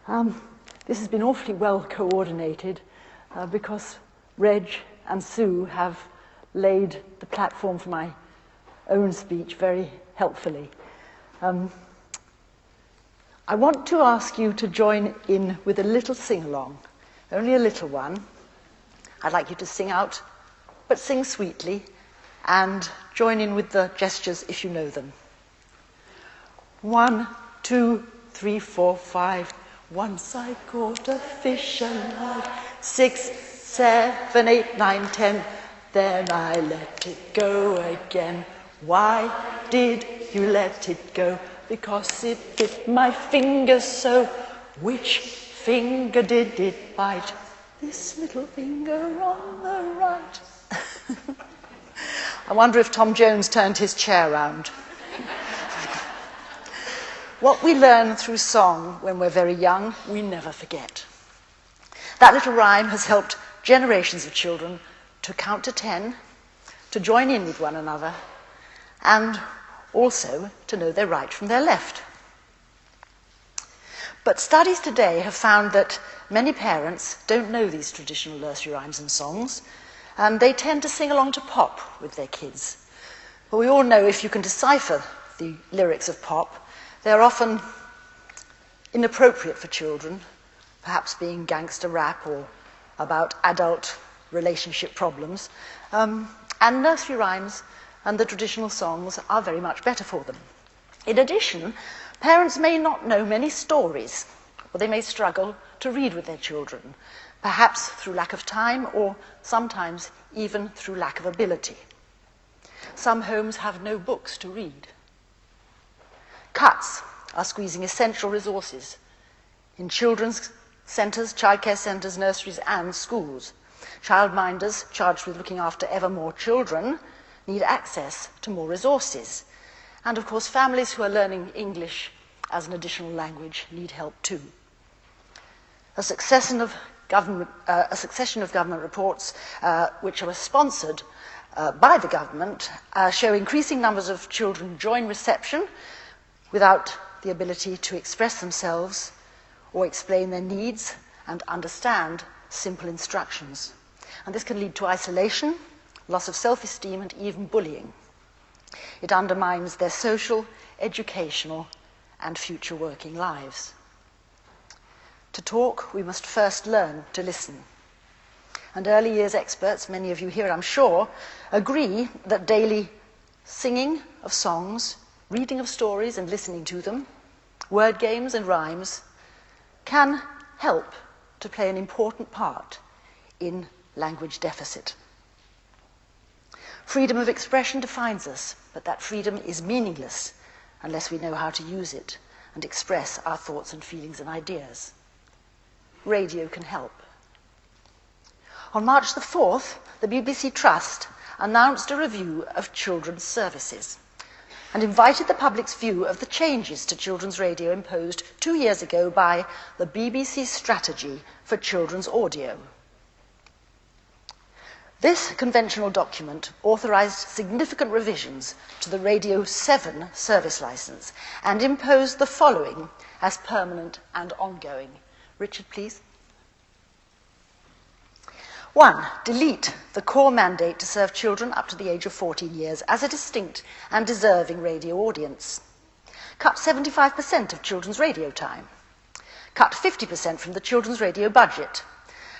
This has been awfully well coordinated because Reg and Sue have laid the platform for my own speech very helpfully. I want to ask you to join in with a little sing-along, only a little one. I'd like you to sing out, but sing sweetly, and join in with the gestures if you know them. 1, 2, 3, 4, 5. Once I caught a fish alive. 6, 7, 8, 9, 10. Then I let it go again. Why did you let it go? Because it bit my finger so. Which finger did it bite? This little finger on the right. I wonder if Tom Jones turned his chair round. What we learn through song when we're very young, we never forget. That little rhyme has helped generations of children to count to 10, to join in with one another, and also to know their right from their left. But studies today have found that many parents don't know these traditional nursery rhymes and songs, and they tend to sing along to pop with their kids. But we all know if you can decipher the lyrics of pop, they're often inappropriate for children, perhaps being gangster rap or about adult relationship problems. And nursery rhymes and the traditional songs are very much better for them. In addition, parents may not know many stories, or they may struggle to read with their children, perhaps through lack of time or sometimes even through lack of ability. Some homes have no books to read. Cuts are squeezing essential resources in children's centres, childcare centres, nurseries and schools. Childminders charged with looking after ever more children need access to more resources. And of course, families who are learning English as an additional language need help too. A succession of government reports which are sponsored by the government show increasing numbers of children join reception without the ability to express themselves or explain their needs and understand simple instructions. And this can lead to isolation, loss of self-esteem, and even bullying. It undermines their social, educational, and future working lives. To talk, we must first learn to listen. And early years experts, many of you here I'm sure, agree that daily singing of songs, reading of stories and listening to them, word games and rhymes, can help to play an important part in language deficit. Freedom of expression defines us, but that freedom is meaningless unless we know how to use it and express our thoughts and feelings and ideas. Radio can help. On March the 4th, the BBC Trust announced a review of children's services and invited the public's view of the changes to children's radio imposed 2 years ago by the BBC Strategy for Children's Audio. This conventional document authorised significant revisions to the Radio 7 service licence and imposed the following as permanent and ongoing. Richard, please. 1. Delete the core mandate to serve children up to the age of 14 years as a distinct and deserving radio audience. Cut 75% of children's radio time. Cut 50% from the children's radio budget.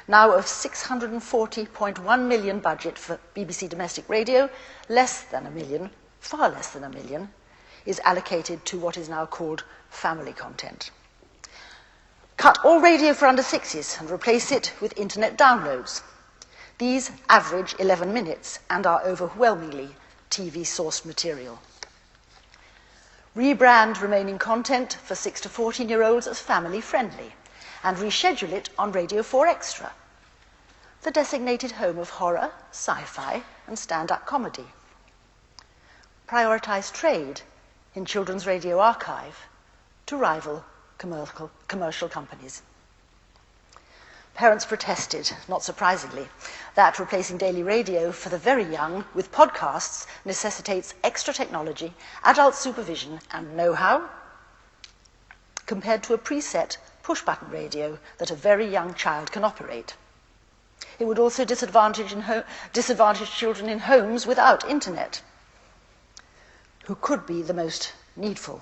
Now of £640.1 million budget for BBC domestic radio, less than £1 million, far less than £1 million, is allocated to what is now called family content. Cut all radio for under 6s and replace it with internet downloads. These average 11 minutes and are overwhelmingly TV-sourced material. Rebrand remaining content for 6 to 14-year-olds as family-friendly and reschedule it on Radio 4 Extra, the designated home of horror, sci-fi and stand-up comedy. Prioritise trade in children's radio archive to rival commercial companies. Parents protested, not surprisingly, that replacing daily radio for the very young with podcasts necessitates extra technology, adult supervision and know-how, compared to a preset push-button radio that a very young child can operate. It would also disadvantage children in homes without internet, who could be the most needful.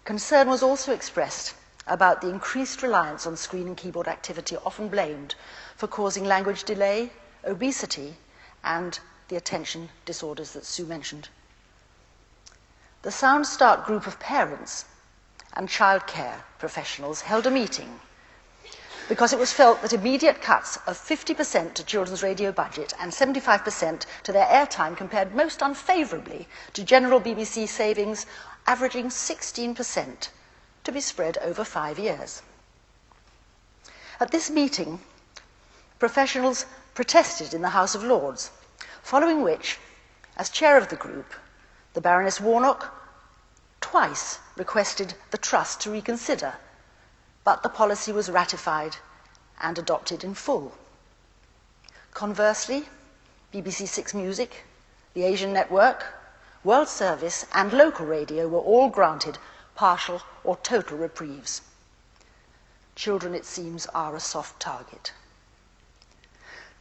Concern was also expressed about the increased reliance on screen and keyboard activity, often blamed for causing language delay, obesity, and the attention disorders that Sue mentioned. The Sound Start group of parents and childcare professionals held a meeting because it was felt that immediate cuts of 50% to children's radio budget and 75% to their airtime compared most unfavourably to general BBC savings averaging 16% to be spread over 5 years. At this meeting, professionals protested in the House of Lords, following which, as chair of the group, the Baroness Warnock twice requested the Trust to reconsider, but the policy was ratified and adopted in full. Conversely, BBC Six Music, the Asian Network, World Service and local radio were all granted partial or total reprieves. Children, it seems, are a soft target.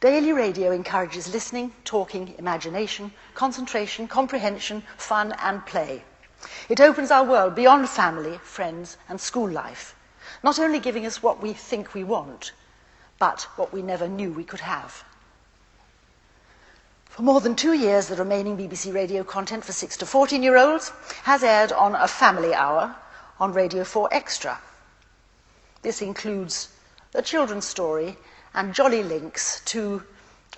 Daily radio encourages listening, talking, imagination, concentration, comprehension, fun and play. It opens our world beyond family, friends and school life, not only giving us what we think we want, but what we never knew we could have. For more than 2 years, the remaining BBC radio content for 6 to 14-year-olds has aired on a family hour on Radio 4 Extra. This includes A Children's Story and jolly links to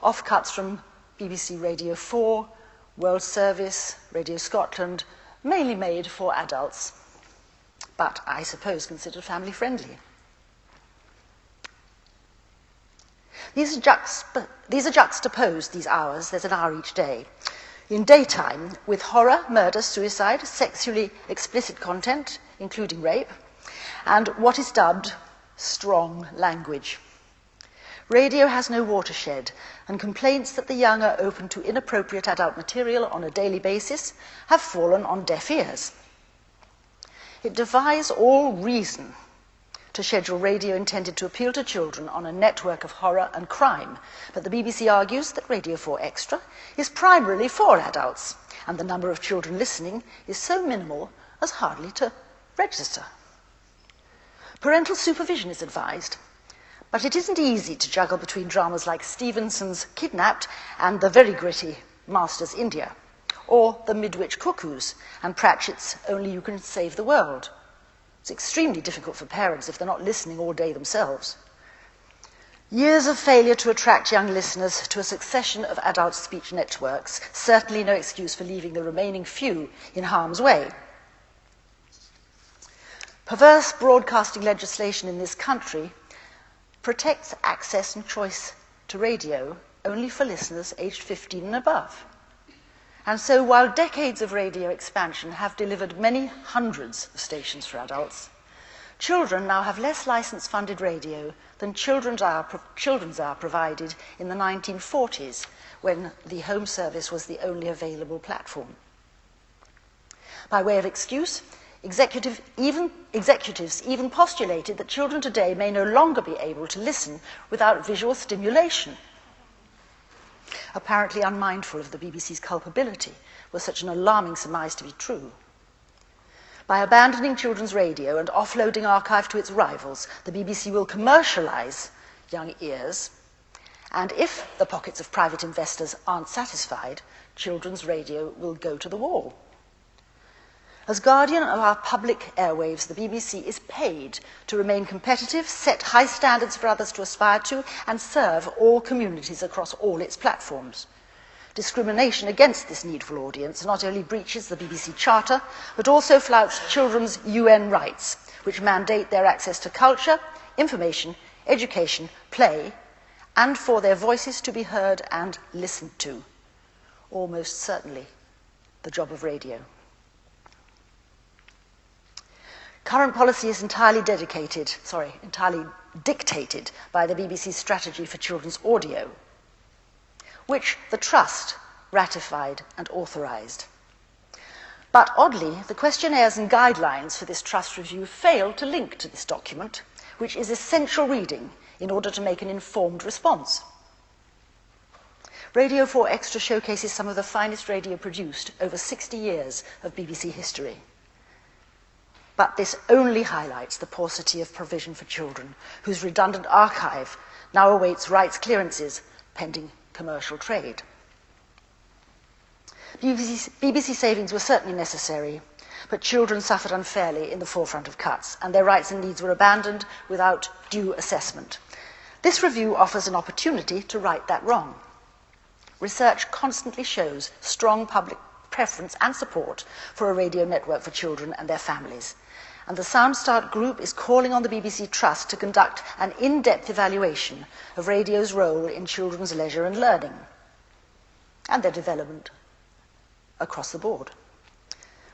offcuts from BBC Radio 4, World Service, Radio Scotland, mainly made for adults, but I suppose considered family-friendly. These are juxtaposed, these hours, there's an hour each day, in daytime with horror, murder, suicide, sexually explicit content, including rape, and what is dubbed strong language. Radio has no watershed, and complaints that the young are open to inappropriate adult material on a daily basis have fallen on deaf ears. It defies all reason to schedule radio intended to appeal to children on a network of horror and crime, but the BBC argues that Radio 4 Extra is primarily for adults, and the number of children listening is so minimal as hardly to register. Parental supervision is advised, but it isn't easy to juggle between dramas like Stevenson's Kidnapped and the very gritty Masters India, or The Midwich Cuckoos and Pratchett's Only You Can Save the World. It's extremely difficult for parents if they're not listening all day themselves. Years of failure to attract young listeners to a succession of adult speech networks, certainly no excuse for leaving the remaining few in harm's way. Perverse broadcasting legislation in this country protects access and choice to radio only for listeners aged 15 and above. And so while decades of radio expansion have delivered many hundreds of stations for adults, children now have less license-funded radio than children's hour provided in the 1940s, when the Home Service was the only available platform. By way of excuse, executives even postulated that children today may no longer be able to listen without visual stimulation. Apparently unmindful of the BBC's culpability was such an alarming surmise to be true. By abandoning children's radio and offloading archive to its rivals, the BBC will commercialise young ears, and if the pockets of private investors aren't satisfied, children's radio will go to the wall. As guardian of our public airwaves, the BBC is paid to remain competitive, set high standards for others to aspire to, and serve all communities across all its platforms. Discrimination against this needful audience not only breaches the BBC Charter, but also flouts children's UN rights, which mandate their access to culture, information, education, play, and for their voices to be heard and listened to. Almost certainly the job of radio. Current policy is entirely dictated by the BBC's strategy for children's audio, which the Trust ratified and authorised. But oddly, the questionnaires and guidelines for this trust review fail to link to this document, which is essential reading in order to make an informed response. Radio 4 Extra showcases some of the finest radio produced over 60 years of BBC history. But this only highlights the paucity of provision for children, whose redundant archive now awaits rights clearances pending commercial trade. BBC savings were certainly necessary, but children suffered unfairly in the forefront of cuts, and their rights and needs were abandoned without due assessment. This review offers an opportunity to right that wrong. Research constantly shows strong public preference and support for a radio network for children and their families. And the Sound Start Group is calling on the BBC Trust to conduct an in-depth evaluation of radio's role in children's leisure and learning, and their development across the board,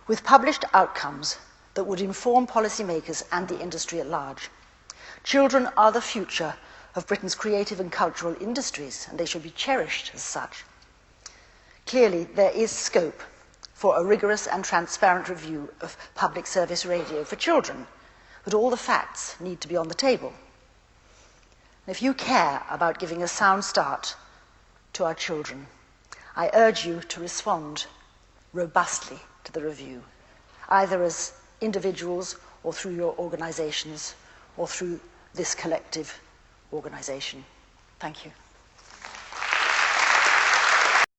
with published outcomes that would inform policymakers and the industry at large. Children are the future of Britain's creative and cultural industries, and they should be cherished as such. Clearly, there is scope for a rigorous and transparent review of public service radio for children, but all the facts need to be on the table. If you care about giving a sound start to our children, I urge you to respond robustly to the review, either as individuals or through your organisations or through this collective organisation. Thank you.